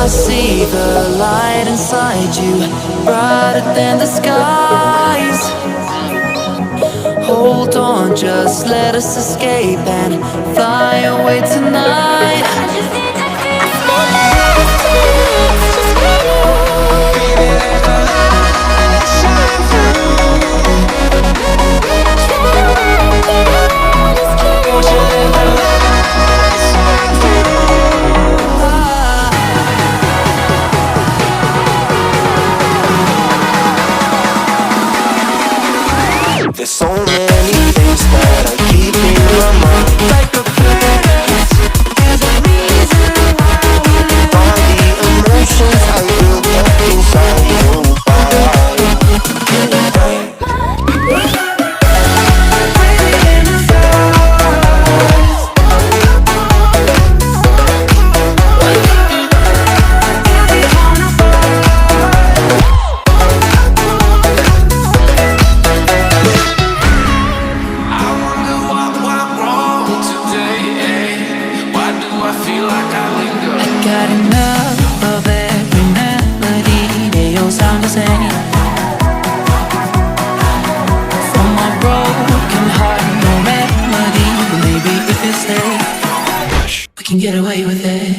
I see the light inside you, brighter than the skies. Hold on, just let us escape and fly away tonight. There's so many things that I keep in my mind, like a place. There's a reason why all the emotions I built up inside you. Got enough of every melody, they all sound the same. From my broken heart, no remedy, but maybe if you stay, we can get away with it.